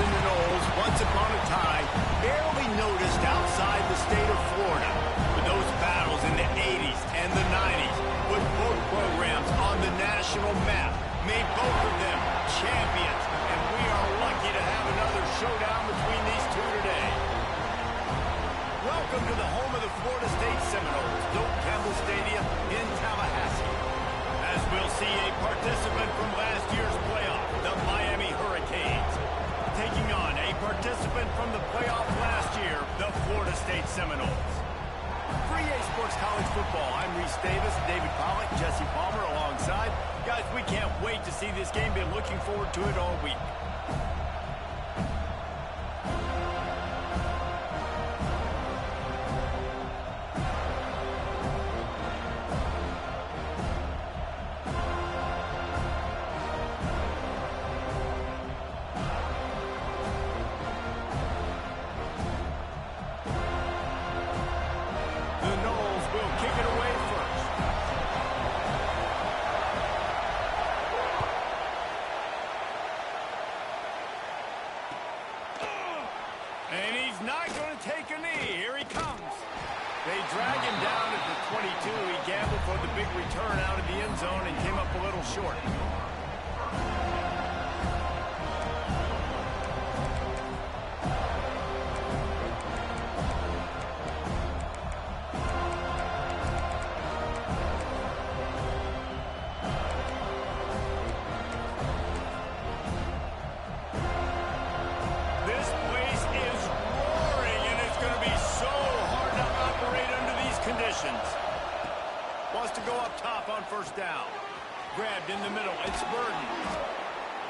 and the Noles, once upon a time, barely noticed outside the state of Florida. But those battles in the 80s and the 90s put both programs on the national map, made both of them champions, and we are lucky to have another showdown between these two today. Welcome to the home of the Florida State Seminoles, Doak Campbell Stadium in Tallahassee. As we'll see a participant from last year's playoff, the Miami Hurricanes, taking on a participant from the playoff last year, the Florida State Seminoles. For EA Sports College Football, I'm Reese Davis, David Pollack, Jesse Palmer alongside. Guys, we can't wait to see this game. Been looking forward to it all week. And he's not going to take a knee. Here he comes. They drag him down at the 22. He gambled for the big return out of the end zone and came up a little short. Wants to go up top on first down. Grabbed in the middle. It's Burden.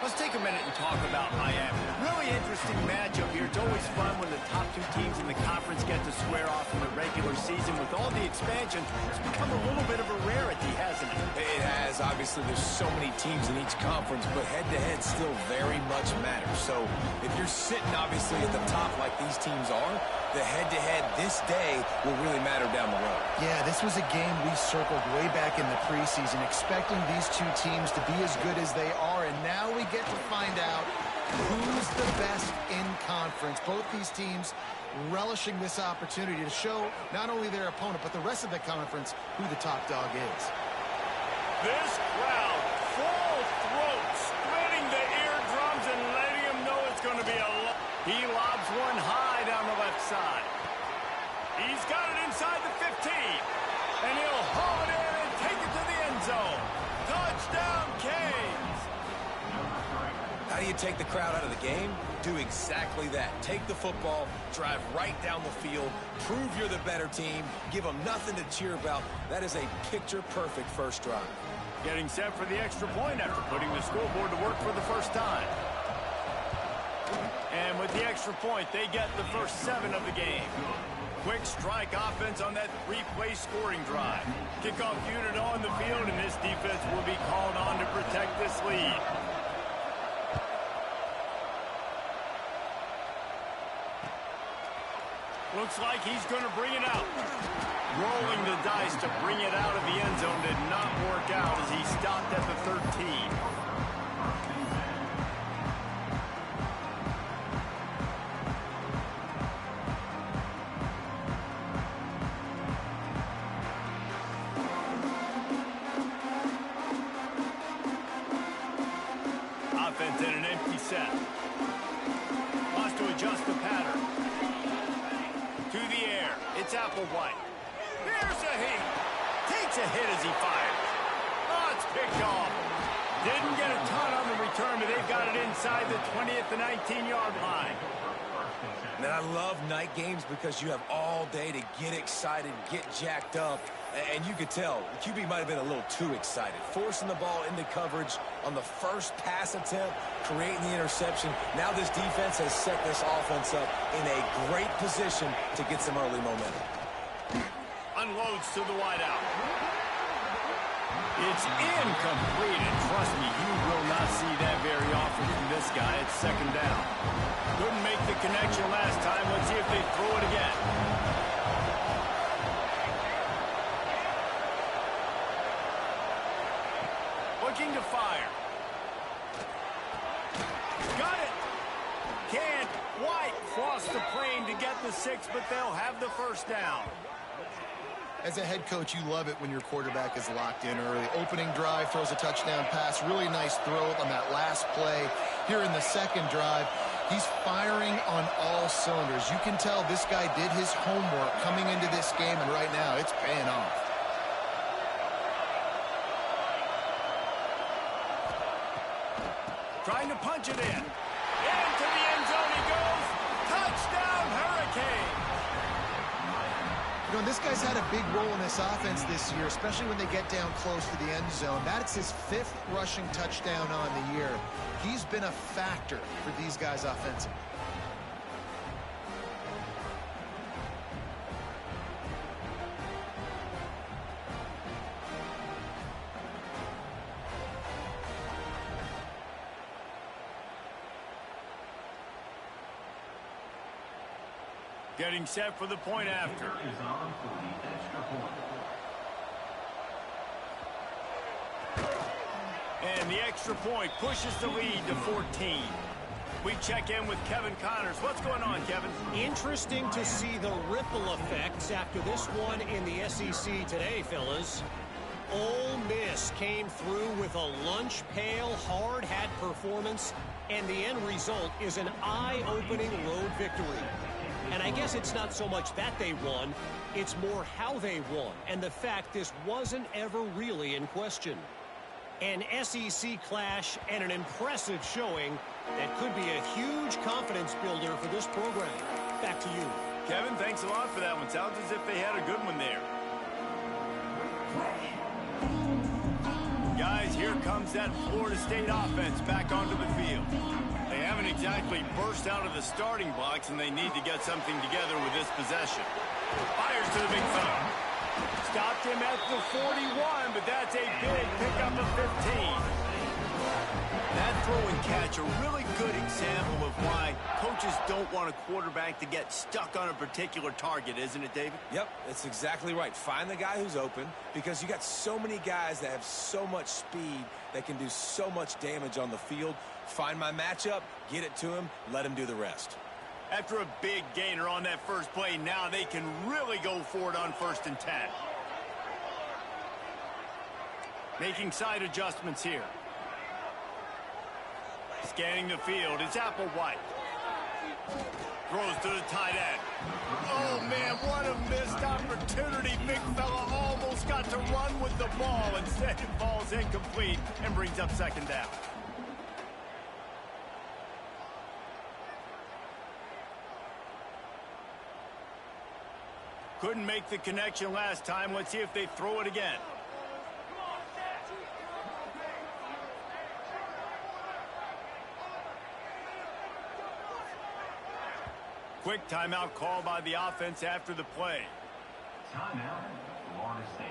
Let's take a minute and talk about Miami. Really interesting matchup here. It's always fun when the top two teams in the conference get to square off in the regular season. With all the expansion, it's become a little bit of a rarity, hasn't it? It has. Obviously, there's so many teams in each conference, but head-to-head still very much matters. So if you're sitting, obviously, at the top like these teams are, the head-to-head this day will really matter down the road. Yeah, this was a game we circled way back in the preseason, expecting these two teams to be as good as they are, and now we get to find out who's the best in conference. Both these teams relishing this opportunity to show not only their opponent, but the rest of the conference who the top dog is. This crowd, full throat, splitting the eardrums and letting them know it's going to be a lot. He lobs one high down the left side. He's got it inside the 15. And he'll haul it in and take it to the end zone. Touchdown, Canes. How do you take the crowd out of the game? Do exactly that. Take the football, drive right down the field, prove you're the better team, give them nothing to cheer about. That is a picture-perfect first drive. Getting set for the extra point after putting the scoreboard to work for the first time. And with the extra point, they get the first 7 of the game. Quick strike offense on that 3-play scoring drive. Kickoff unit on the field, and this defense will be called on to protect this lead. Looks like he's going to bring it out. Rolling the dice to bring it out of the end zone did not work out as he stopped at the 13. Offense in an empty set. Wants to adjust the pattern. To the air. It's Applewhite. Here's a heat. Takes a hit as he fires. Oh, it's picked off. Didn't get a ton on the return, but they've got it inside the 20 at the 19-yard line. And I love night games because you have all day to get excited, get jacked up. And you could tell, the QB might have been a little too excited. Forcing the ball into coverage on the first pass attempt, creating the interception. Now this defense has set this offense up in a great position to get some early momentum. Unloads to the wideout. It's incomplete, and trust me, you will not see that very often from this guy. It's second down. Couldn't make the connection last time. Let's see if they throw it again. Looking to fire. Got it. gain to get the 6, but they'll have the first down. As a head coach, you love it when your quarterback is locked in early. Opening drive, throws a touchdown pass. Really nice throw on that last play. Here in the second drive, he's firing on all cylinders. You can tell this guy did his homework coming into this game, and right now it's paying off. Trying to punch it in. Into the end zone he goes. Touchdown, Hurricanes. You know, this guy's had a big role in this offense this year, especially when they get down close to the end zone. That's his 5th rushing touchdown on the year. He's been a factor for these guys offensively. Getting set for the point after. And the extra point pushes the lead to 14. We check in with Kevin Connors. What's going on, Kevin? Interesting to see the ripple effects after this one in the SEC today, fellas. Ole Miss came through with a lunch pail, hard hat performance, and the end result is an eye-opening road victory. And I guess it's not so much that they won, it's more how they won, and the fact this wasn't ever really in question. An SEC clash and an impressive showing that could be a huge confidence builder for this program. Back to you. Kevin, thanks a lot for that one. Sounds as if they had a good one there. Guys, here comes that Florida State offense back onto the field. They haven't exactly burst out of the starting blocks, and they need to get something together with this possession. Fires to the big fella. Stopped him at the 41, but that's a big pickup of 15. That throw and catch, a really good example of why coaches don't want a quarterback to get stuck on a particular target, isn't it, David? Yep, that's exactly right. Find the guy who's open, because you got so many guys that have so much speed that can do so much damage on the field. Find my matchup, get it to him, let him do the rest. After a big gainer on that first play, now they can really go for it on 1st and 10. Making side adjustments here. Scanning the field, it's Applewhite. Throws to the tight end. Oh, man, what a missed opportunity. Big fella almost got to run with the ball. Instead, it falls incomplete and brings up 2nd down. Couldn't make the connection last time. Let's see if they throw it again. Quick timeout call by the offense after the play. Timeout, Florida State.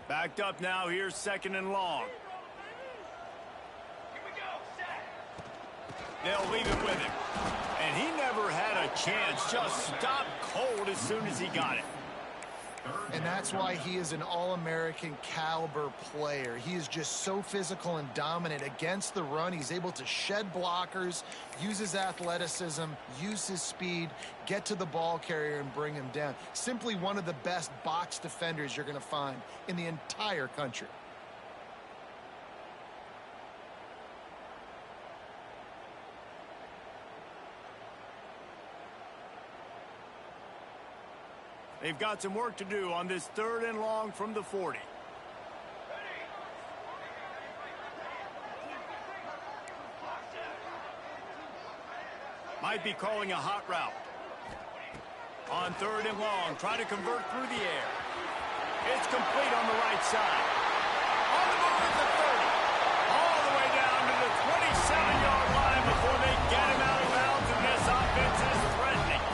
Backed up now. Here's 2nd and long. They'll leave it with him. And he never had a chance. Just stopped cold as soon as he got it. And that's why he is an All-American caliber player. He is just so physical and dominant against the run. He's able to shed blockers, use his athleticism, use his speed, get to the ball carrier and bring him down. Simply one of the best box defenders you're going to find in the entire country. They've got some work to do on this 3rd and long from the 40. Might be calling a hot route. On 3rd and long, try to convert through the air. It's complete on the right side. On the move at the 30. All the way down to the 27-yard line before they get him out of bounds, and this offense is threatening.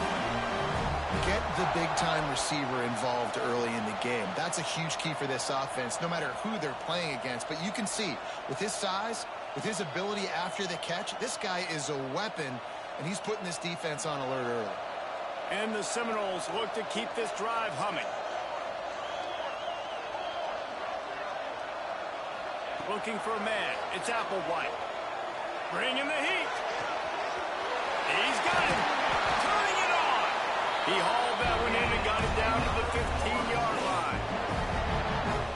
Get the a big-time receiver involved early in the game. That's a huge key for this offense, no matter who they're playing against. But you can see, with his size, with his ability after the catch, this guy is a weapon, and he's putting this defense on alert early. And the Seminoles look to keep this drive humming. Looking for a man. It's Applewhite. Bringing the heat. He's got him. Turning it on. He hauled that one in and got it down to the 15-yard line.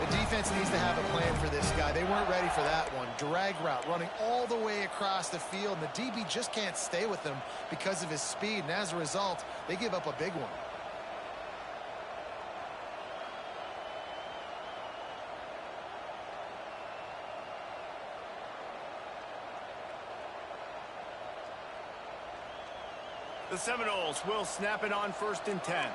The defense needs to have a plan for this guy. They weren't ready for that one. Drag route running all the way across the field, and the DB just can't stay with him because of his speed, and as a result, they give up a big one. The Seminoles will snap it on 1st and 10.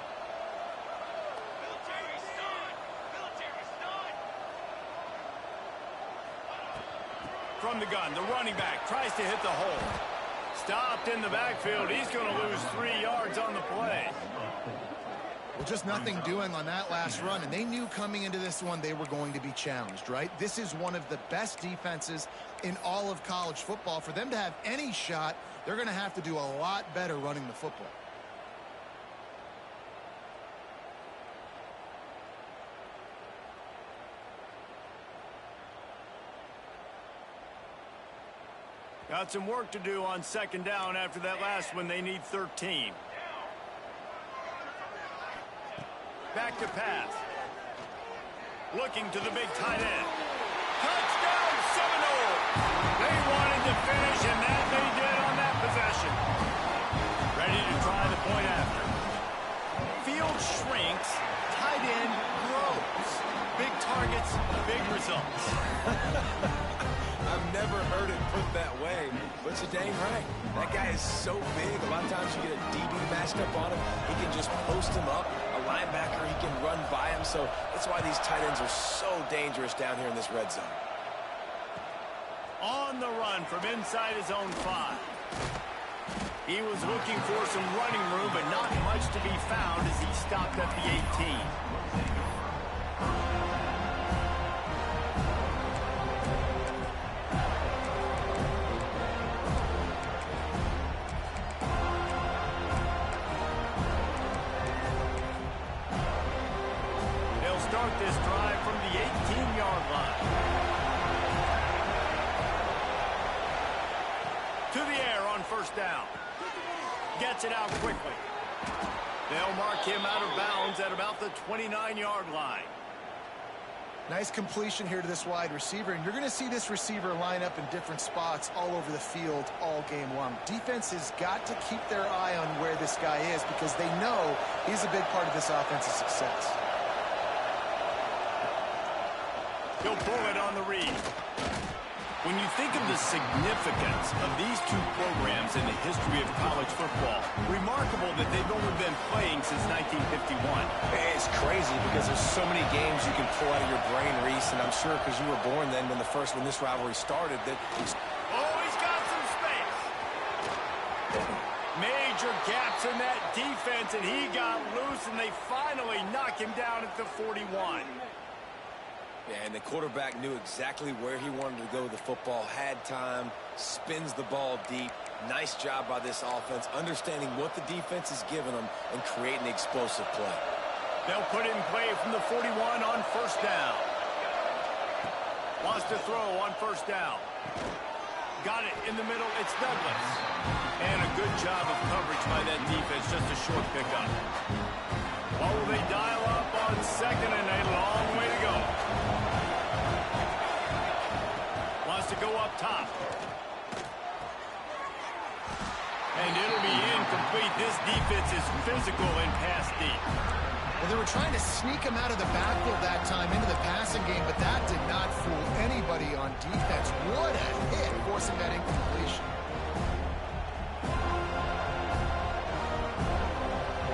From the gun, the running back tries to hit the hole. Stopped in the backfield. He's going to lose 3 yards on the play. Well, just nothing doing on that last run, and they knew coming into this one they were going to be challenged, right? This is one of the best defenses in all of college football. For them to have any shot, they're going to have to do a lot better running the football. Got some work to do on 2nd down after that last one. They need 13. Back to pass. Looking to the big tight end. Touchdown, Seminoles! They wanted to finish, and that they did on that possession. Ready to try the point after. Field shrinks, tight end grows. Big targets, big results. I've never heard it put that way, but you're dang right. That guy is so big. A lot of times you get a DB matched up on him. He can just post him up. A linebacker, he can run by him. So that's why these tight ends are so dangerous down here in this red zone. On the run from inside his own 5. He was looking for some running room, but not much to be found as he stopped at the 18. Start this drive from the 18-yard line. To the air on 1st down. Gets it out quickly. They'll mark him out of bounds at about the 29-yard line. Nice completion here to this wide receiver, and you're going to see this receiver line up in different spots all over the field all game long. Defense has got to keep their eye on where this guy is because they know he's a big part of this offense's success. He'll pull it on the read. When you think of the significance of these two programs in the history of college football, remarkable that they've only been playing since 1951. It's crazy because there's so many games you can pull out of your brain, Reese, and I'm sure because you were born then when this rivalry started that he's got some space. Major gaps in that defense, and he got loose, and they finally knock him down at the 41. Yeah, and the quarterback knew exactly where he wanted to go with the football, had time, spins the ball deep. Nice job by this offense, understanding what the defense is giving them and creating the explosive play. They'll put it in play from the 41 on 1st down. Wants to throw on 1st down. Got it in the middle. It's Douglas. And a good job of coverage by that defense. Just a short pickup. What will they dial up on 2nd and a long way to go? Wants to go up top. And it'll be incomplete. This defense is physical and pass deep. Well, they were trying to sneak him out of the backfield that time into the passing game, but that did not fool anybody on defense. What a hit, forcing that incompletion.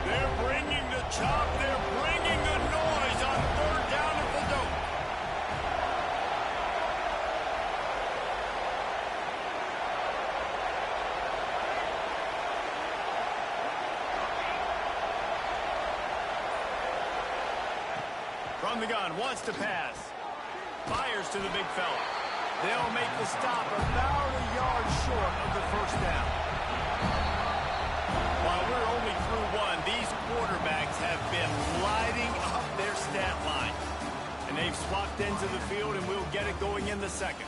They're bringing the chop. They're bringing the noise on 3rd down at the dope. the gun, wants to pass. Fires to the big fella. They'll make the stop about a yard short of the first down. While we're only through one, these quarterbacks have been lighting up their stat line. And they've swapped ends of the field, and we'll get it going in the second.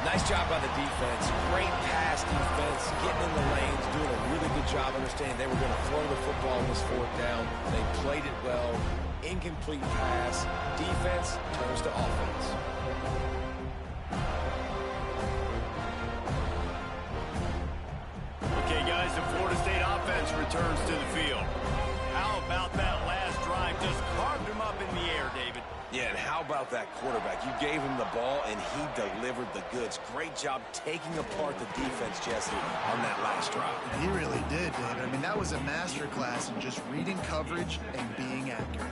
Nice job by the defense. Great pass defense, getting in the lanes, doing a really good job understanding they were going to throw the football on this fourth down. They played it well. Incomplete pass. Defense turns to offense. Okay, guys, the Florida State offense returns to the field. How about that last drive? Just carved him up in the air, David. Yeah, and how about that quarterback? You gave him the ball, and he delivered the goods. Great job taking apart the defense, Jesse, on that last drive. He really did, David. I mean, that was a masterclass in just reading coverage and being accurate.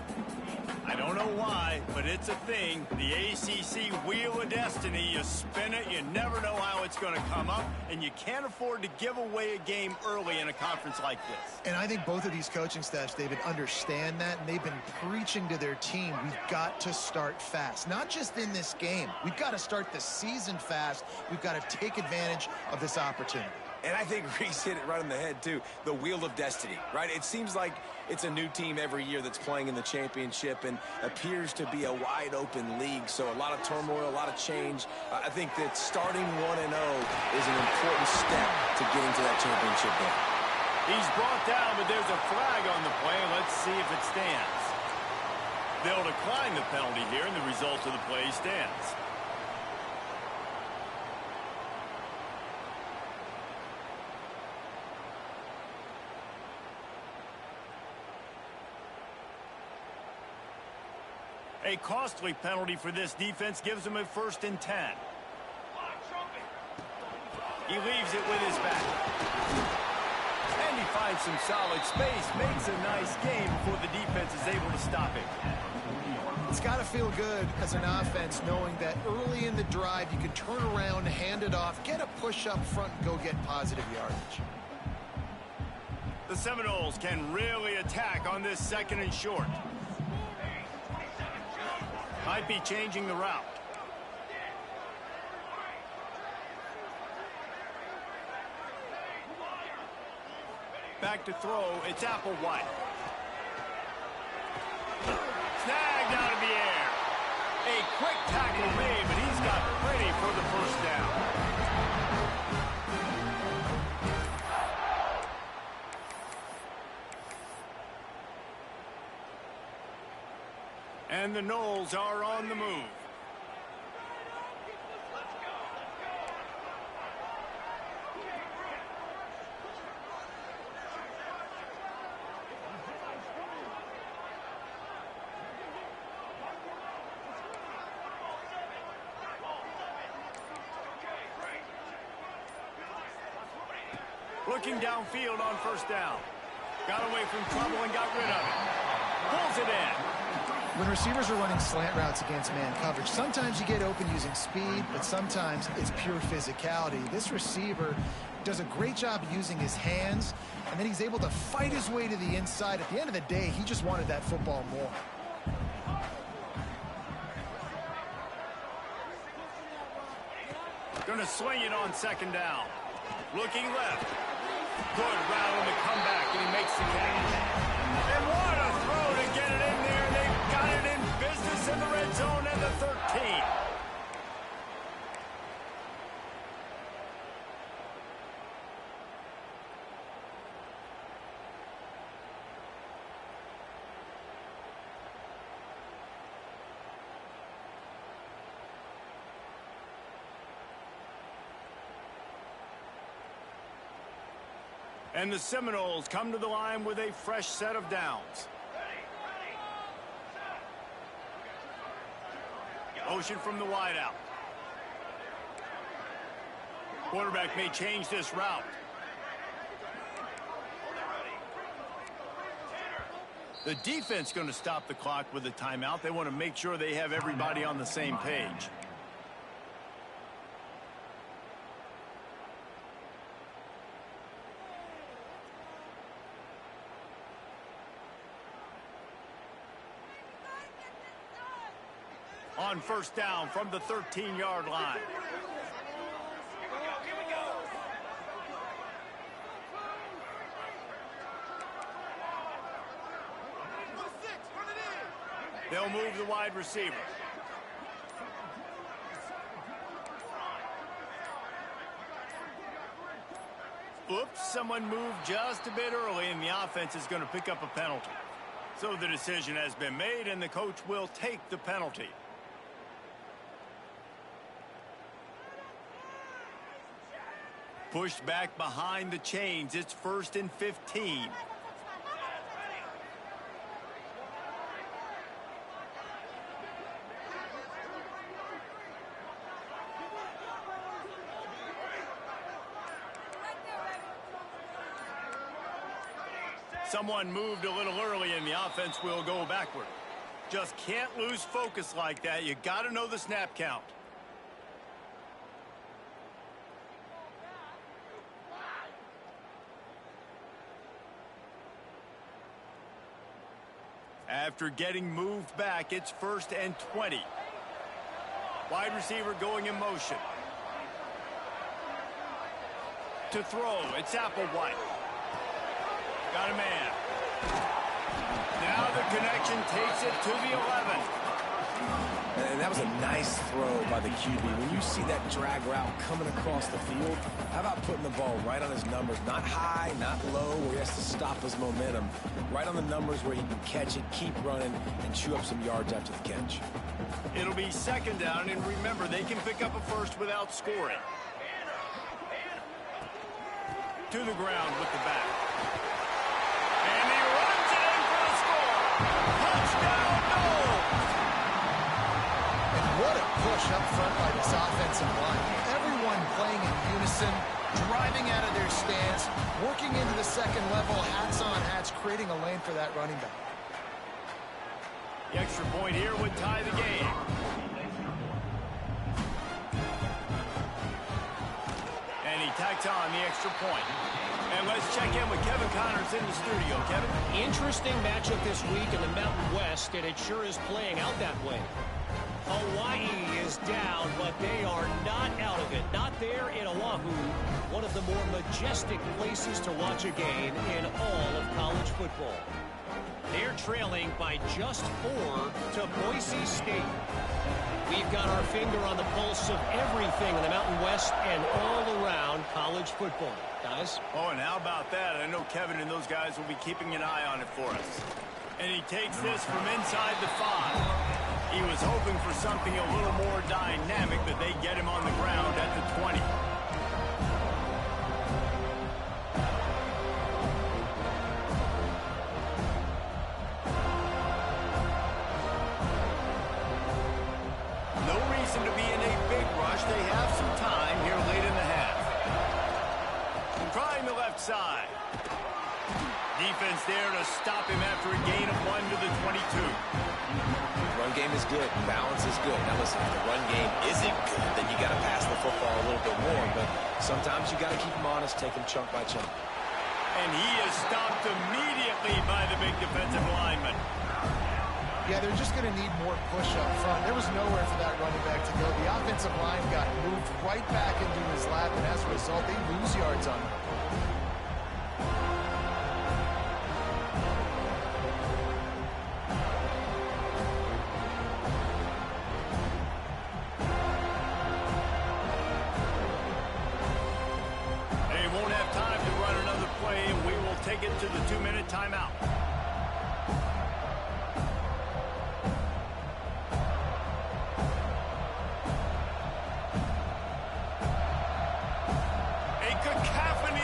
I don't know why, but it's a thing. The ACC Wheel of Destiny, you spin it, you never know how it's going to come up, and you can't afford to give away a game early in a conference like this. And I think both of these coaching staffs, David, understand that, and they've been preaching to their team, we've got to start fast. Not just in this game. We've got to start the season fast. We've got to take advantage of this opportunity. And I think Reese hit it right on the head, too. The Wheel of Destiny, right? It seems like it's a new team every year that's playing in the championship and appears to be a wide-open league. So a lot of turmoil, a lot of change. I think that starting 1-0 is an important step to getting to that championship game. He's brought down, but there's a flag on the play. Let's see if it stands. They'll decline the penalty here, and the result of the play stands. A costly penalty for this defense gives them a 1st and 10. He leaves it with his back. And he finds some solid space, makes a nice game before the defense is able to stop it. It's got to feel good as an offense knowing that early in the drive you can turn around, hand it off, get a push up front, and go get positive yardage. The Seminoles can really attack on this 2nd and short. Might be changing the route. Back to throw, it's Applewhite. Snagged out of the air. A quick tackle made, but he's got plenty for the 1st down. And the Noles are on the move. Looking downfield on 1st down. Got away from trouble and got rid of it. Pulls it in. When receivers are running slant routes against man coverage, sometimes you get open using speed, but sometimes it's pure physicality. This receiver does a great job using his hands, and then he's able to fight his way to the inside. At the end of the day, he just wanted that football more. Going to swing it on 2nd down. Looking left. Good route on the comeback, and he makes the catch. And what a throw to get it in there. They've got it in business in the red zone at the 13. And the Seminoles come to the line with a fresh set of downs. Motion from the wideout. Quarterback may change this route. The defense going to stop the clock with a timeout. They want to make sure they have everybody on the same page. On first down from the 13-yard line. They'll move the wide receiver. Oops, someone moved just a bit early, and the offense is going to pick up a penalty. So the decision has been made, and the coach will take the penalty. Pushed back behind the chains. It's 1st and 15. Someone moved a little early, and the offense will go backward. Just can't lose focus like that. You got to know the snap count. After getting moved back, it's 1st and 20. Wide receiver going in motion. To throw, it's Applewhite. Got a man. Now the connection takes it to the 11. And that was a nice throw by the QB. When you see that drag route coming across the field, how about putting the ball right on his numbers? Not high, not low, where he has to stop his momentum. Right on the numbers where he can catch it, keep running, and chew up some yards after the catch. It'll be 2nd down, and remember, they can pick up a first without scoring. To the ground with the back. And he runs it in for the score. Touchdown, Noles! And what a push up front by this offensive line. Everyone playing in unison, driving out of their stance, working into the second level, hats on hats, creating a lane for that running back. The extra point here would tie the game. And he tacked on the extra point. And let's check in with Kevin Connors in the studio. Kevin? Interesting matchup this week in the Mountain West, and it sure is playing out that way. Hawaii is down, but they are not out of it. Not there in Oahu, one of the more majestic places to watch a game in all of college football. They're trailing by just 4 to Boise State. We've got our finger on the pulse of everything in the Mountain West and all around college football. Guys? Oh, and how about that? I know Kevin and those guys will be keeping an eye on it for us. And he takes this from inside the 5. He was hoping for something a little more dynamic, but they get him on the ground at the 20. No reason to be in a big rush. They have some time here late in the half. Trying the left side. Defense there to stop him after a gain of 1 to the 22. Run game is good. Balance is good. Now listen, if the run game isn't good, then you got to pass the football a little bit more. But sometimes you got to keep them honest, take them chunk by chunk. And he is stopped immediately by the big defensive lineman. Yeah, they're just going to need more push up front. There was nowhere for that running back to go. The offensive line got moved right back into his lap, and as a result, they lose yards on him. They won't have time to run another play, and we will take it to the 2-minute timeout. A cacophony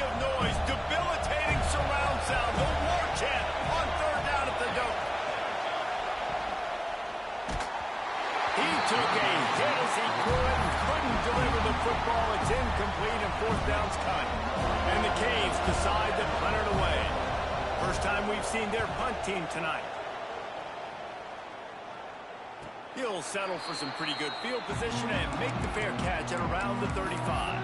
took a hit as he couldn't deliver the football. It's incomplete and fourth down's cut. And the Canes decide to punt it away. First time we've seen their punt team tonight. He'll settle for some pretty good field position and make the fair catch at around the 35.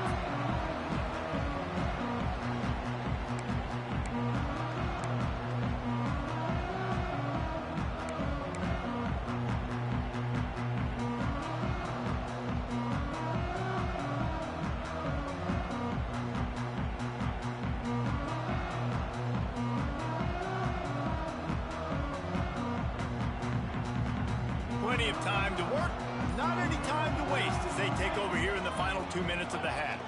Plenty of time to work, not any time to waste as they take over here in the final 2 minutes of the half.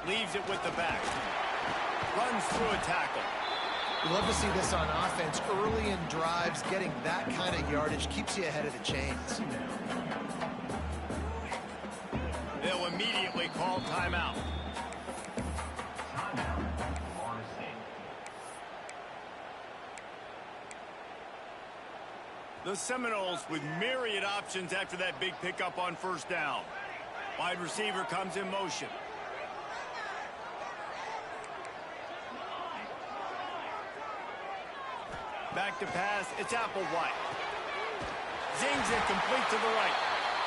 Leaves it with the back. Runs through a tackle. We love to see this on offense. Early in drives, getting that kind of yardage keeps you ahead of the chains. They'll immediately call timeout. The Seminoles with myriad options after that big pickup on first down. Wide receiver comes in motion. Back to pass, it's Applewhite. Zings it complete to the right.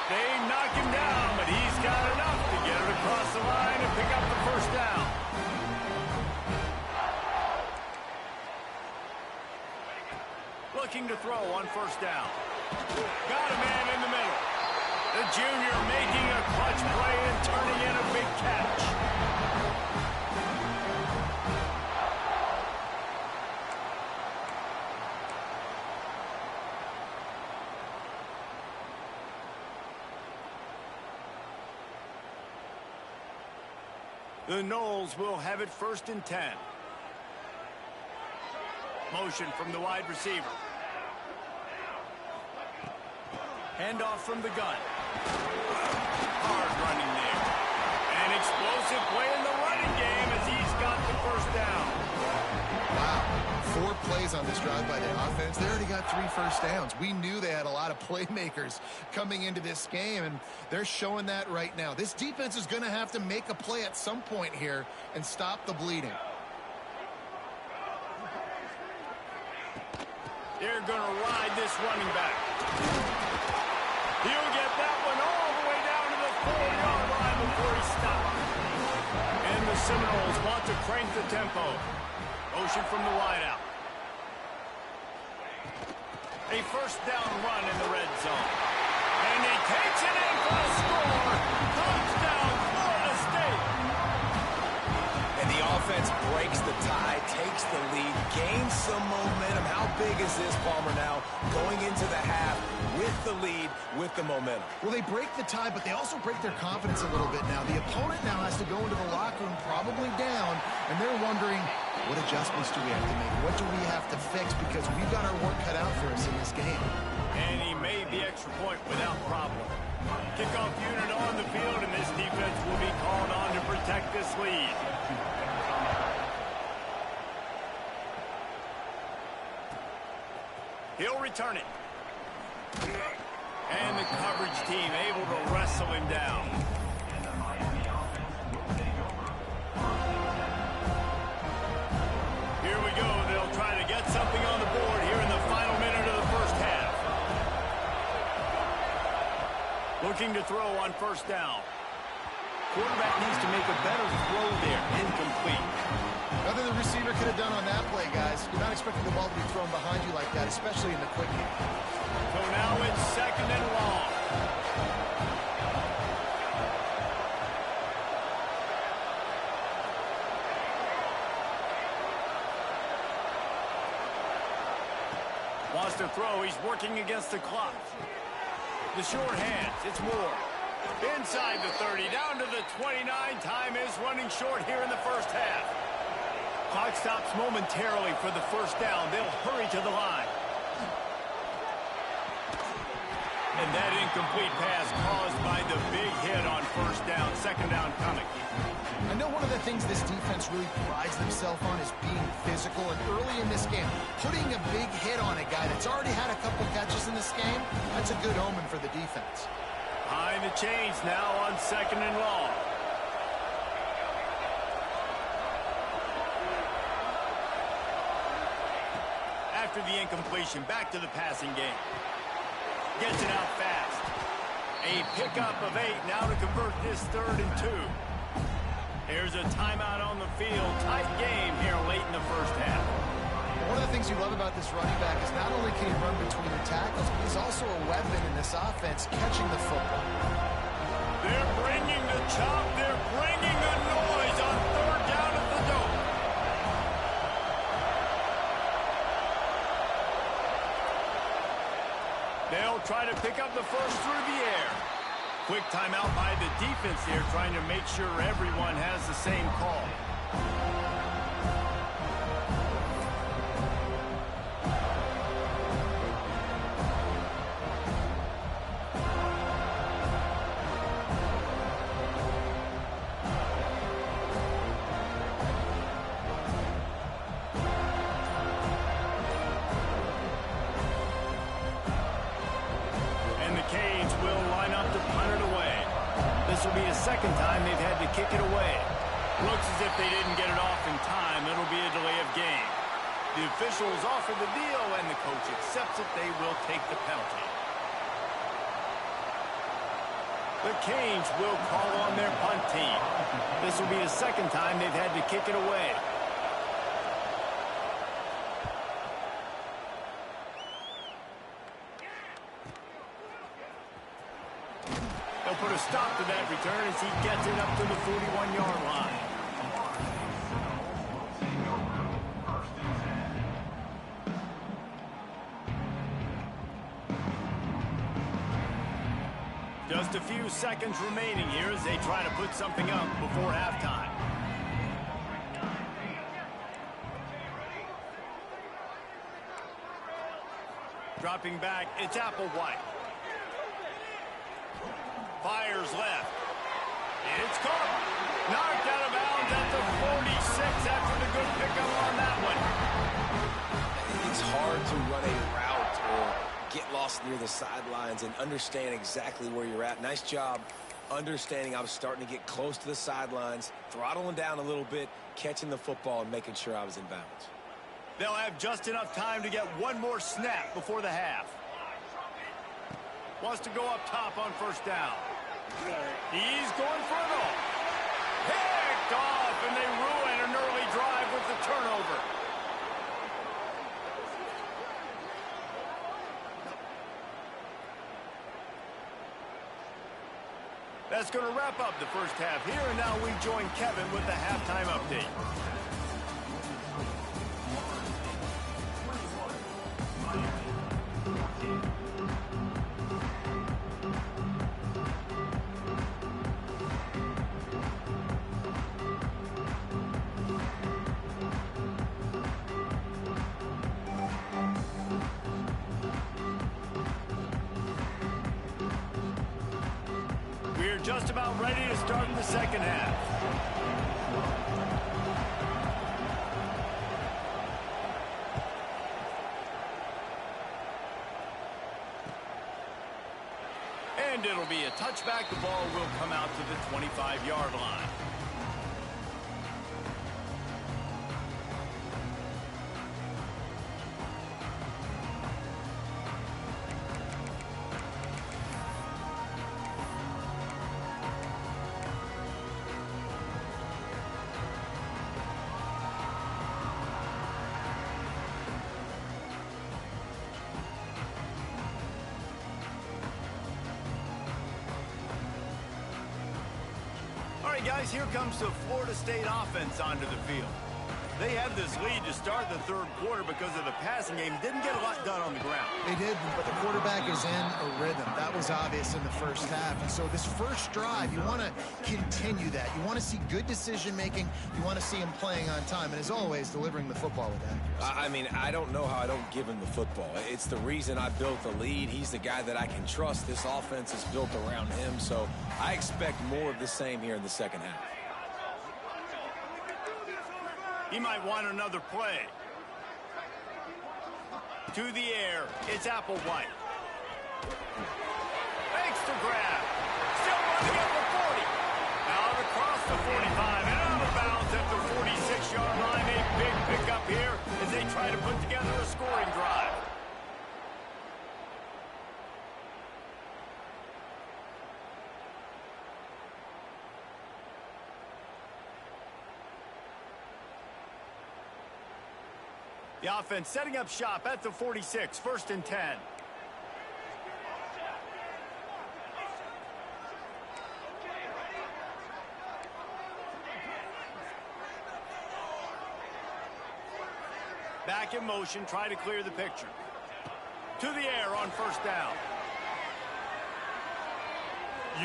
They knock him down, but he's got enough to get it across the line and pick up the first down. Looking to throw on first down. Got a man in the middle. The junior making a clutch play and turning in a big catch. The Noles will have it 1st and 10. Motion from the wide receiver. Handoff from the gun. Hard running there. An explosive play in the running game as he's got the first down. Wow. 4 plays on this drive by the offense. They already got 3 first downs. We knew they had a lot of playmakers coming into this game, and they're showing that right now. This defense is going to have to make a play at some point here and stop the bleeding. They're going to ride this running back. He'll get that one all the way down to the 4-yard line before he stops. And the Seminoles want to crank the tempo. Motion from the wideout. A first down run in the red zone. And he takes it in for a score. Touchdown, Florida State. And the offense breaks the tie, takes the lead, gains some momentum. How big is this, Palmer, now going into the half with the lead, with the momentum? Well, they break the tie, but they also break their confidence a little bit now. The opponent now has to go into the locker room probably down, and they're wondering, what adjustments do we have to make? What do we have to fix? Because we've got our work cut out for us in this game. And he made the extra point without problem. Kickoff unit on the field, and this defense will be called on to protect this lead. He'll return it. And the coverage team able to wrestle him down. Here we go. They'll try to get something on the board here in the final minute of the first half. Looking to throw on first down. Quarterback needs to make a better throw there. Incomplete. Nothing the receiver could have done on that play, guys. You're not expecting the ball to be thrown behind you like that, especially in the quick game. So now it's 2nd and long. Wants to throw. He's working against the clock. The short hands. It's Moore. Inside the 30, down to the 29. Time is running short here in the first half. Clock stops momentarily for the first down. They'll hurry to the line. And that incomplete pass caused by the big hit on first down. 2nd down coming. I know one of the things this defense really prides themselves on is being physical, and early in this game, putting a big hit on a guy that's already had a couple catches in this game, that's a good omen for the defense. Behind the chains now on 2nd and long. After the incompletion, back to the passing game. Gets it out fast. A pickup of 8 now to convert this 3rd and 2. Here's a timeout on the field. Tight game here late in the first half. One of the things you love about this running back is not only can he run between the tackles, but he's also a weapon in this offense, catching the football. They're bringing the chop. They're bringing the noise on 3rd down at the Dome. They'll try to pick up the first through the air. Quick timeout by the defense here, trying to make sure everyone has the same call. This will be the 2nd time they've had to kick it away. Looks as if they didn't get it off in time. It'll be a delay of game. The officials offer the deal, and the coach accepts it. They will take the penalty. The Canes will call on their punt team. This will be the 2nd time they've had to kick it away. Put a stop to that return as he gets it up to the 41-yard line. Just a few seconds remaining here as they try to put something up before halftime. Dropping back, it's Applewhite. Fires left. It's caught. Knocked out of bounds at the 46 after the good pickup on that one. It's hard to run a route or get lost near the sidelines and understand exactly where you're at. Nice job understanding I was starting to get close to the sidelines, throttling down a little bit, catching the football and making sure I was in bounds. They'll have just enough time to get one more snap before the half. Wants to go up top on 1st down. He's going for it all. Picked off, and they ruin an early drive with the turnover. That's going to wrap up the first half here, and now we join Kevin with the halftime update. We're just about ready to start the 2nd half. And it'll be a touchback. The ball will come out to the 25-yard line. Guys, here comes the Florida State offense onto the field. They had this lead to start the 3rd quarter because of the passing game. Didn't get a lot done on the ground. They did, but the quarterback is in a rhythm. That was obvious in the first half. And so this first drive, you want to continue that. You want to see good decision-making. You want to see him playing on time. And as always, delivering the football with accuracy. I mean, I don't know how I don't give him the football. It's the reason I built the lead. He's the guy that I can trust. This offense is built around him. So I expect more of the same here in the 2nd half. He might want another play. To the air, it's Applewhite. Makes the grab. the 45 and out of bounds at the 46-yard line. A big pickup here as they try to put together a scoring drive. The offense setting up shop at the 46, 1st and 10. Back in motion, try to clear the picture. To the air on 1st down.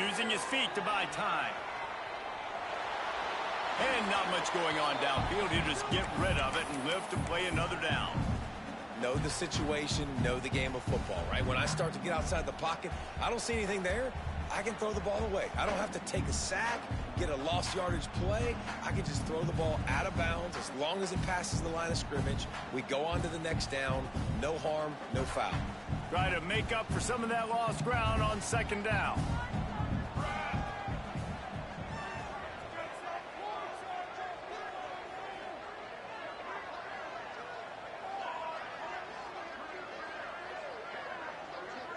Using his feet to buy time. And not much going on downfield. He'll just get rid of it and live to play another down. Know the situation, know the game of football, right? When I start to get outside the pocket, I don't see anything there. I can throw the ball away. I don't have to take a sack, get a lost yardage play. I can just throw the ball out of bounds as long as it passes the line of scrimmage. We go on to the next down. No harm, no foul. Try to make up for some of that lost ground on 2nd down.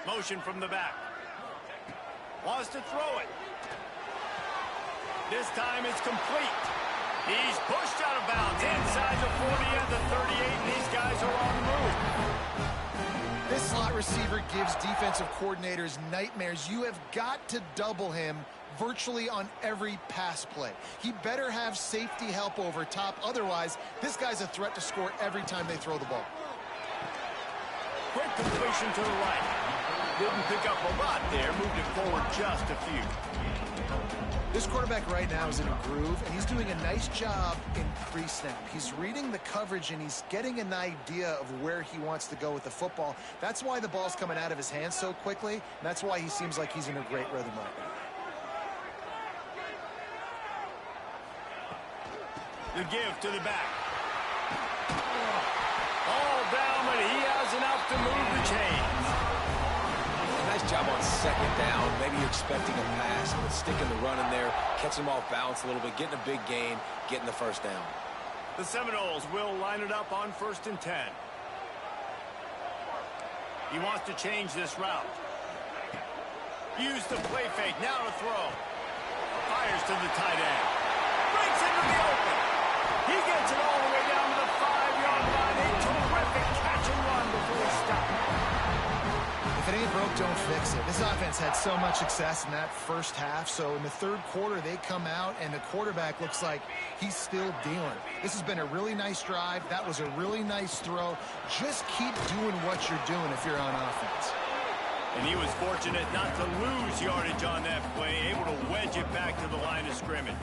Motion from the back. Wants to throw it. This time it's complete. He's pushed out of bounds inside the 40 and the 38, and these guys are on the move. This slot receiver gives defensive coordinators nightmares. You have got to double him virtually on every pass play. He better have safety help over top. Otherwise, this guy's a threat to score every time they throw the ball. Quick completion to the right. Didn't pick up a lot there. Moved it forward just a few. This quarterback right now is in a groove, and he's doing a nice job in pre-snap. He's reading the coverage, and he's getting an idea of where he wants to go with the football. That's why the ball's coming out of his hands so quickly, and that's why he seems like he's in a great rhythm right now. The give to the back. All down, but he has enough to move the chains. Nice job on 2nd down. Maybe you're expecting a pass, but sticking the run in there, catching them off balance a little bit, getting a big gain, getting the 1st down. The Seminoles will line it up on 1st and 10. He wants to change this route. Use the play fake, now to throw. Fires to the tight end. Breaks into the open. He gets it all the way down to the 5-yard line. A terrific catch and run before he stopped. If it ain't broke, don't fix it. This offense had so much success in that first half, so in the 3rd quarter, they come out, and the quarterback looks like he's still dealing. This has been a really nice drive. That was a really nice throw. Just keep doing what you're doing if you're on offense. And he was fortunate not to lose yardage on that play, able to wedge it back to the line of scrimmage.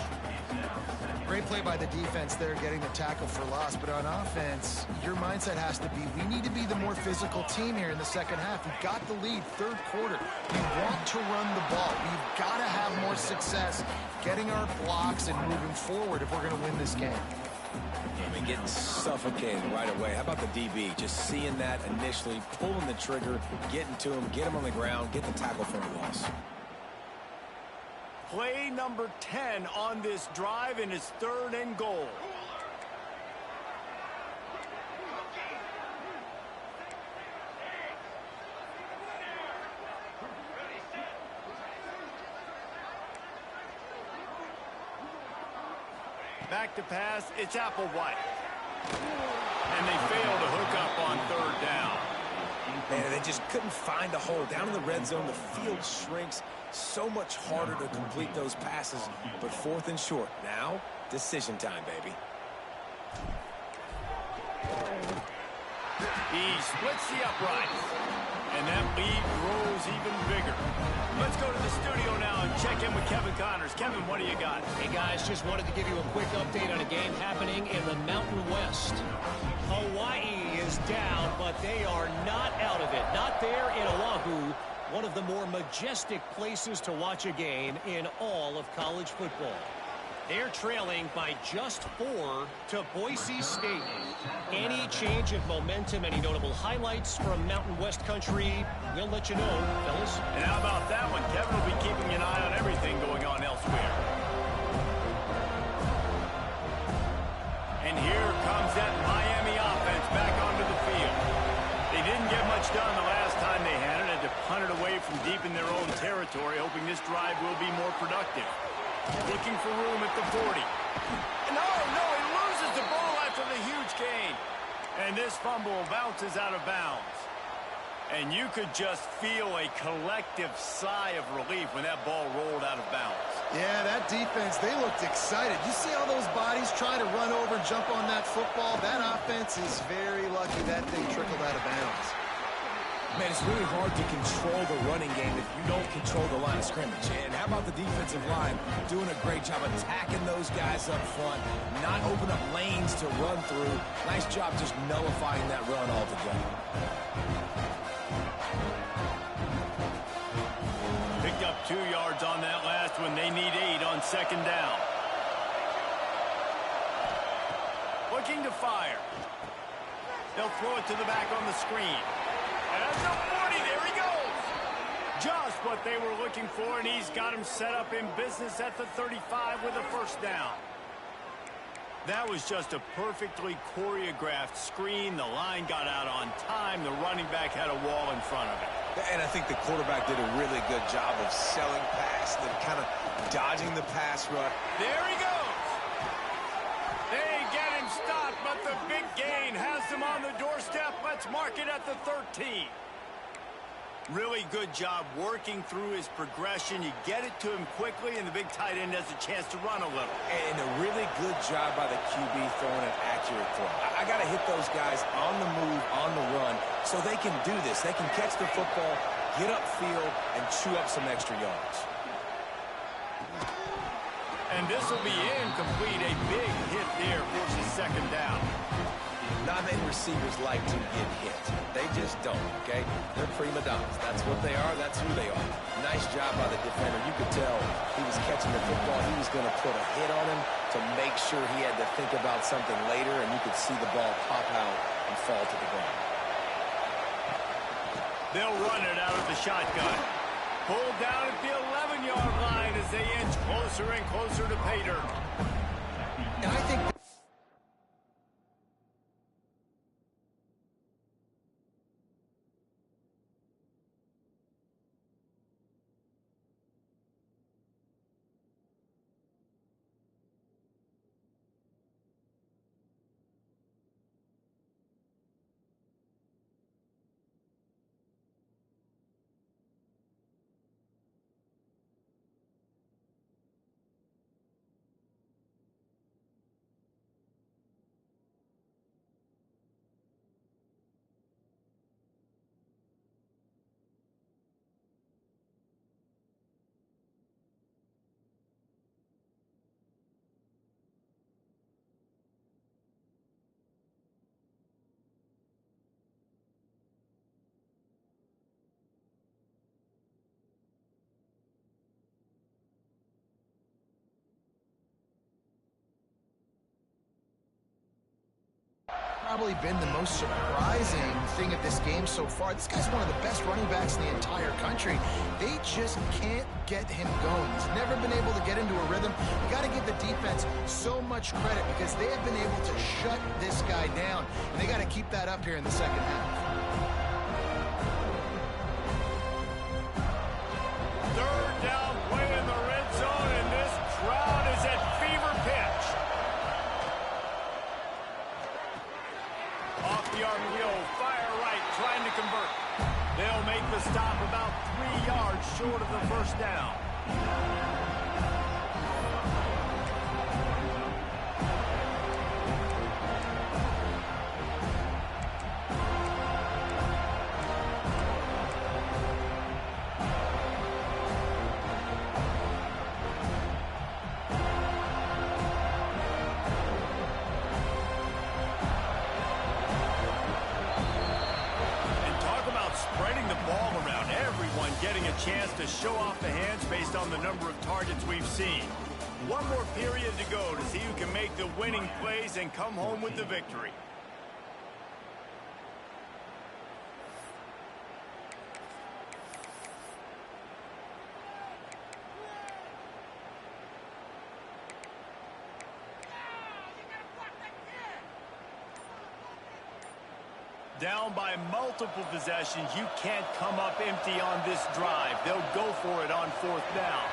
Great play by the defense there, getting the tackle for loss. But on offense, your mindset has to be, we need to be the more physical team here in the 2nd half. We've got the lead, 3rd quarter. We want to run the ball. We've got to have more success getting our blocks and moving forward if we're going to win this game. I mean, getting suffocated right away. How about the DB? Just seeing that initially, pulling the trigger, getting to him, get him on the ground, get the tackle for a loss. Play number 10 on this drive, and it's 3rd and goal. Back to pass, it's Applewhite. And they fail to hook up on 3rd down. Man, they just couldn't find a hole. Down in the red zone, the field shrinks. So much harder to complete those passes, but 4th and short. Now, decision time, baby. He splits the uprights, and that lead grows even bigger. Let's go to the studio now and check in with Kevin Connors. Kevin, what do you got? Hey, guys, just wanted to give you a quick update on a game happening in the Mountain West. Hawaii is down, but they are not out of it. Not there in Oahu, one of the more majestic places to watch a game in all of college football. They're trailing by just 4 to Boise State. Any change of momentum, any notable highlights from Mountain West country, we'll let you know, fellas. And how about that one? Kevin will be keeping an eye on everything going on elsewhere. brings that Miami offense back onto the field. They didn't get much done the last time they had it. Had to punt it away from deep in their own territory, hoping this drive will be more productive. Looking for room at the 40. No, he loses the ball after the huge gain. And this fumble bounces out of bounds. And you could just feel a collective sigh of relief when that ball rolled out of bounds. Yeah, that defense, they looked excited. You see all those bodies try to run over and jump on that football? That offense is very lucky that thing trickled out of bounds. Man, it's really hard to control the running game if you don't control the line of scrimmage. And how about the defensive line doing a great job attacking those guys up front, not open up lanes to run through. Nice job just nullifying that run altogether. Picked up 2 yards on that last one. They need 8 on second down. Looking to fire. They'll throw it to the back on the screen. At the 40, there he goes. Just what they were looking for, and he's got him set up in business at the 35 with a first down. That was just a perfectly choreographed screen. The line got out on time. The running back had a wall in front of it. And I think the quarterback did a really good job of selling past and kind of dodging the pass rush. There he goes. They get him stopped, but the big gain has him on the doorstep. Let's mark it at the 13. Really good job working through his progression. You get it to him quickly, and the big tight end has a chance to run a little. And a really good job by the QB throwing an accurate throw. I got to hit those guys on the move, on the run, so they can do this. They can catch the football, get upfield, and chew up some extra yards. And this will be incomplete. A big hit there forces second down. Not many receivers like to get hit. They just don't, okay? They're prima donnas. That's what they are. That's who they are. Nice job by the defender. You could tell he was catching the football. He was going to put a hit on him to make sure he had to think about something later, and you could see the ball pop out and fall to the ground. They'll run it out of the shotgun. Pulled down at the 11-yard line as they inch closer and closer to pay dirt. And I think probably been the most surprising thing of this game so far. This guy's one of the best running backs in the entire country. They just can't get him going. He's never been able to get into a rhythm. You got to give the defense so much credit because they have been able to shut this guy down, and they got to keep that up here in the second half. Third down play in the red zone, and this crowd is at fever pitch. Off the RPO, fire right, trying to convert. They'll make the stop about 3 yards short of the first down. Spreading the ball around, everyone getting a chance to show off the hands based on the number of targets we've seen. One more period to go to see who can make the winning plays and come home with the victory. Down by multiple possessions, you can't come up empty on this drive. They'll go for it on 4th down.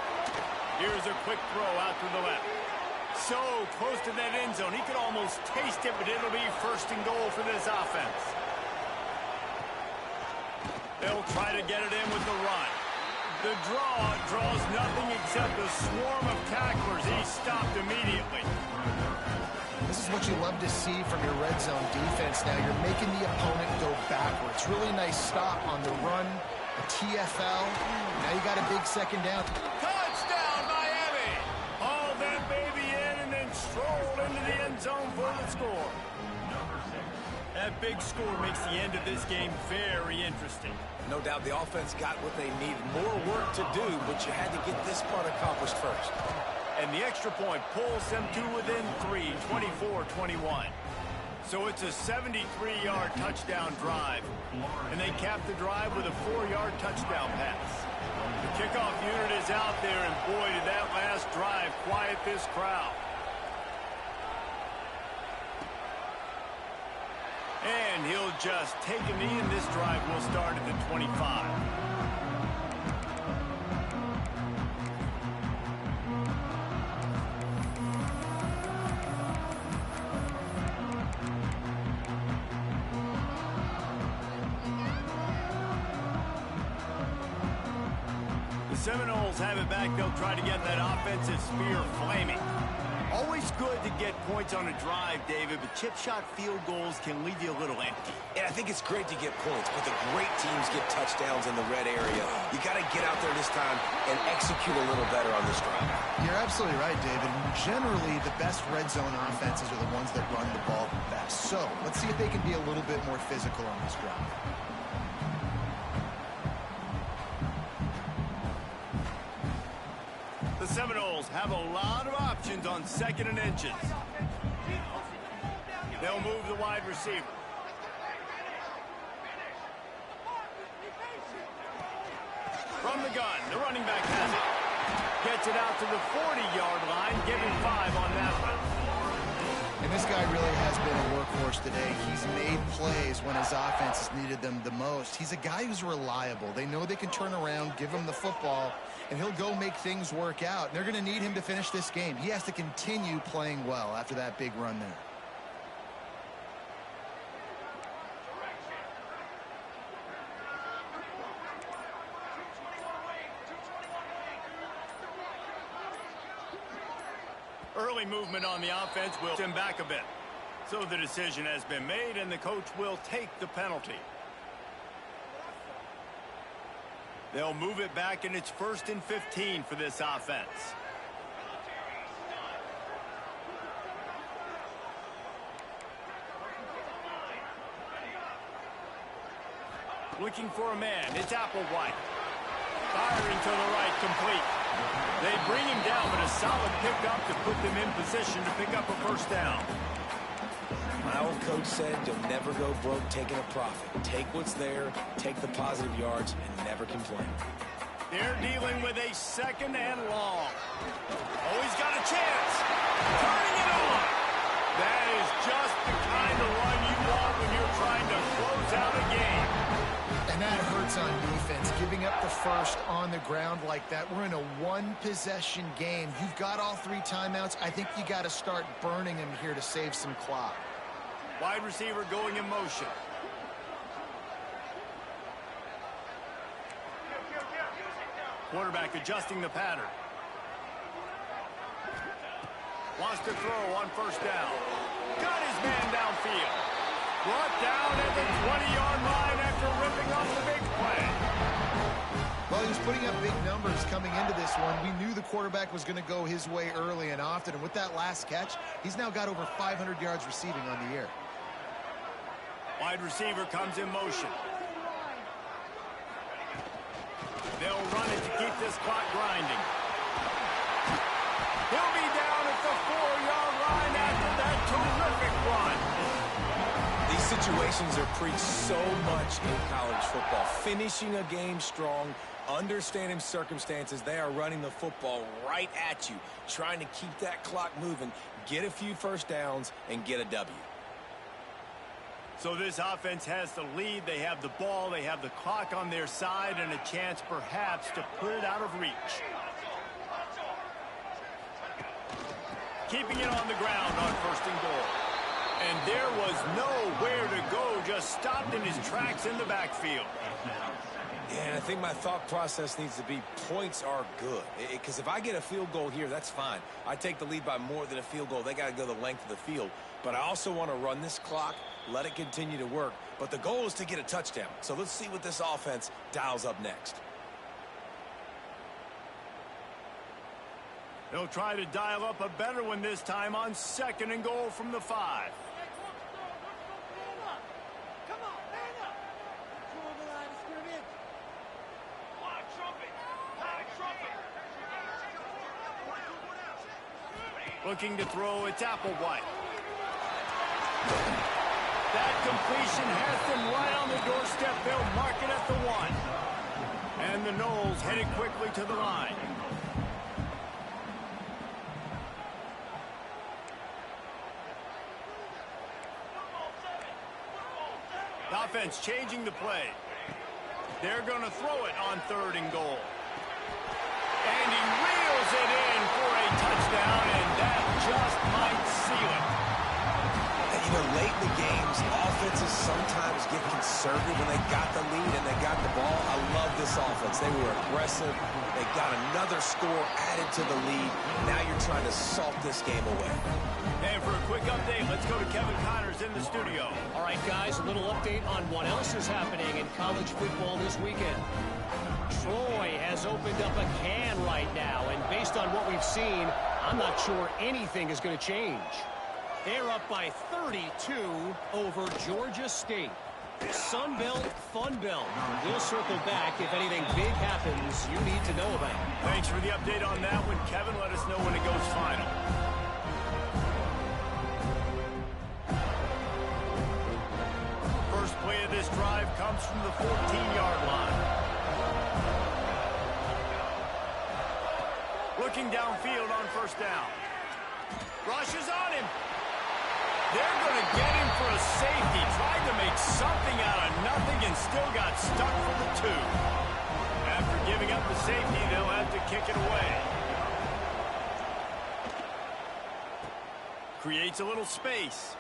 Here's a quick throw out to the left. So close to that end zone. He could almost taste it, but it'll be 1st and goal for this offense. They'll try to get it in with the run. The draw draws nothing except a swarm of tacklers. He's stopped immediately. This is what you love to see from your red zone defense. Now you're making the opponent go backwards. Really nice stop on the run, a TFL. Now you got a big 2nd down. Touchdown, Miami! Haul that baby in and then stroll into the end zone for the score. That big score makes the end of this game very interesting. No doubt the offense got what they needed. More work to do, but you had to get this part accomplished first. And the extra point pulls them to within 3, 24-21. So it's a 73-yard touchdown drive. And they cap the drive with a 4-yard touchdown pass. The kickoff unit is out there, and boy, did that last drive quiet this crowd. And he'll just take a knee, and this drive will start at the 25. Seminoles have it back. They'll try to get that offensive spear flaming. Always good to get points on a drive, David, but chip shot field goals can leave you a little empty. Yeah, I think it's great to get points, but the great teams get touchdowns in the red area. You got to get out there this time and execute a little better on this drive. You're absolutely right, David. Generally, the best red zone offenses are the ones that run the ball best. So let's see if they can be a little bit more physical on this drive. The Seminoles have a lot of options on 2nd and inches. They'll move the wide receiver. From the gun, the running back has it. Gets it out to the 40-yard line, giving 5 on that one. And this guy really has been a workhorse today. He's made plays when his offense has needed them the most. He's a guy who's reliable. They know they can turn around, give him the football, and he'll go make things work out. And they're going to need him to finish this game. He has to continue playing well after that big run there. Early movement on the offense will send back a bit. So the decision has been made, and the coach will take the penalty. They'll move it back, and it's 1st and 15 for this offense. Looking for a man. It's Applewhite. Firing to the right, complete. They bring him down, but a solid pickup to put them in position to pick up a 1st down. My old coach said you'll never go broke taking a profit. Take what's there, take the positive yards, and never complain. They're dealing with a 2nd and long. Oh, he's got a chance. Turning it on. That is just the kind of run you want when you're trying to close out a game. And that hurts on defense, giving up the 1st on the ground like that. We're in a 1-possession game. You've got all 3 timeouts. I think you got to start burning them here to save some clock. Wide receiver going in motion. Quarterback adjusting the pattern. Wants to throw on 1st down. Got his man downfield. Brought down at the 20-yard line after ripping off the big play. Well, he was putting up big numbers coming into this one. We knew the quarterback was going to go his way early and often. And with that last catch, he's now got over 500 yards receiving on the year. Wide receiver comes in motion. They'll run it to keep this clock grinding. He'll be down at the 4-yard line after that terrific run. These situations are preached so much in college football. Finishing a game strong, understanding circumstances. They are running the football right at you, trying to keep that clock moving, get a few 1st downs, and get a W. So this offense has the lead. They have the ball. They have the clock on their side and a chance perhaps to put it out of reach. Keeping it on the ground on 1st and goal. And there was nowhere to go. Just stopped in his tracks in the backfield. Yeah, and I think my thought process needs to be points are good. Because if I get a field goal here, that's fine. I take the lead by more than a field goal. They got to go the length of the field. But I also want to run this clock, let it continue to work. But the goal is to get a touchdown. So let's see what this offense dials up next. They'll try to dial up a better one this time on 2nd and goal from the 5. Looking to throw, it's Applewhite. That completion has them right on the doorstep. They'll mark it at the 1. And the Noles headed quickly to the line. The offense changing the play. They're going to throw it on 3rd and goal. And he reels it in for a touchdown, and that just might seal it. And, you know, late in the games, offenses sometimes get conservative when they got the lead and they got the ball. I love this offense. They were aggressive. They got another score added to the lead. Now you're trying to salt this game away. And for a quick update, let's go to Kevin Connors in the studio. All right, guys, a little update on what else is happening in college football this weekend. Troy has opened up a can right now, and based on what we've seen, I'm not sure anything is going to change. They're up by 32 over Georgia State. Sunbelt, Funbelt. We'll circle back if anything big happens you need to know about. Thanks for the update on that one, Kevin. Let us know when it goes final. First play of this drive comes from the 14-yard line. Looking downfield on 1st down. Rushes on him. They're going to get him for a safety. Tried to make something out of nothing and still got stuck for the 2. After giving up the safety, they'll have to kick it away. Creates a little space.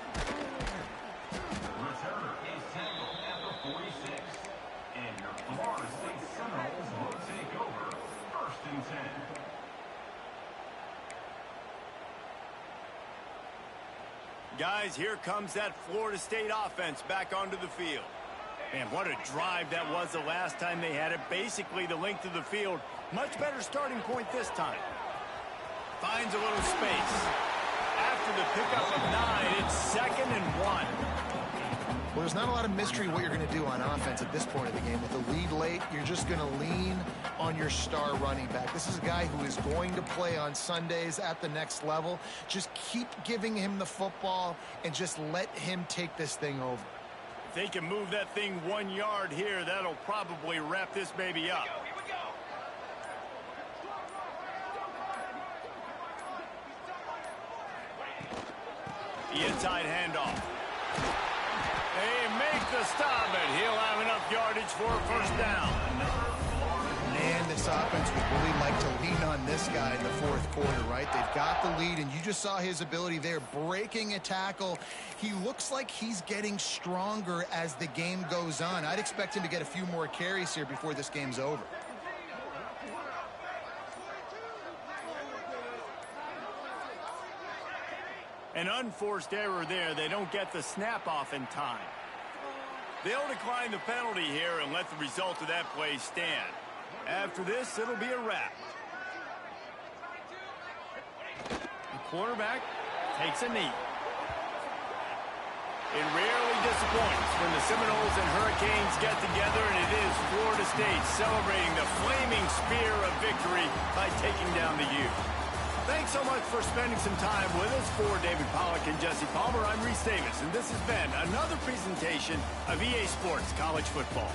Returner is tackled at the 46. And your Florida State Seminoles will take over 1st and 10. Guys, here comes that Florida State offense back onto the field. And what a drive that was the last time they had it. Basically the length of the field. Much better starting point this time. Finds a little space. After the pickup of 9, it's 2nd and 1. Well, there's not a lot of mystery what you're going to do on offense at this point of the game. With the lead late, you're just going to lean on your star running back. This is a guy who is going to play on Sundays at the next level. Just keep giving him the football and just let him take this thing over. If they can move that thing 1 yard here, that'll probably wrap this baby up. The inside handoff. They make the stop, and he'll have enough yardage for a 1st down. Man, this offense would really like to lean on this guy in the 4th quarter, right? They've got the lead, and you just saw his ability there, breaking a tackle. He looks like he's getting stronger as the game goes on. I'd expect him to get a few more carries here before this game's over. An unforced error there. They don't get the snap off in time. They'll decline the penalty here and let the result of that play stand. After this, it'll be a wrap. The quarterback takes a knee. It rarely disappoints when the Seminoles and Hurricanes get together, and it is Florida State celebrating the flaming spear of victory by taking down the U. Thanks so much for spending some time with us. For David Pollack and Jesse Palmer, I'm Reese Davis, and this has been another presentation of EA Sports College Football.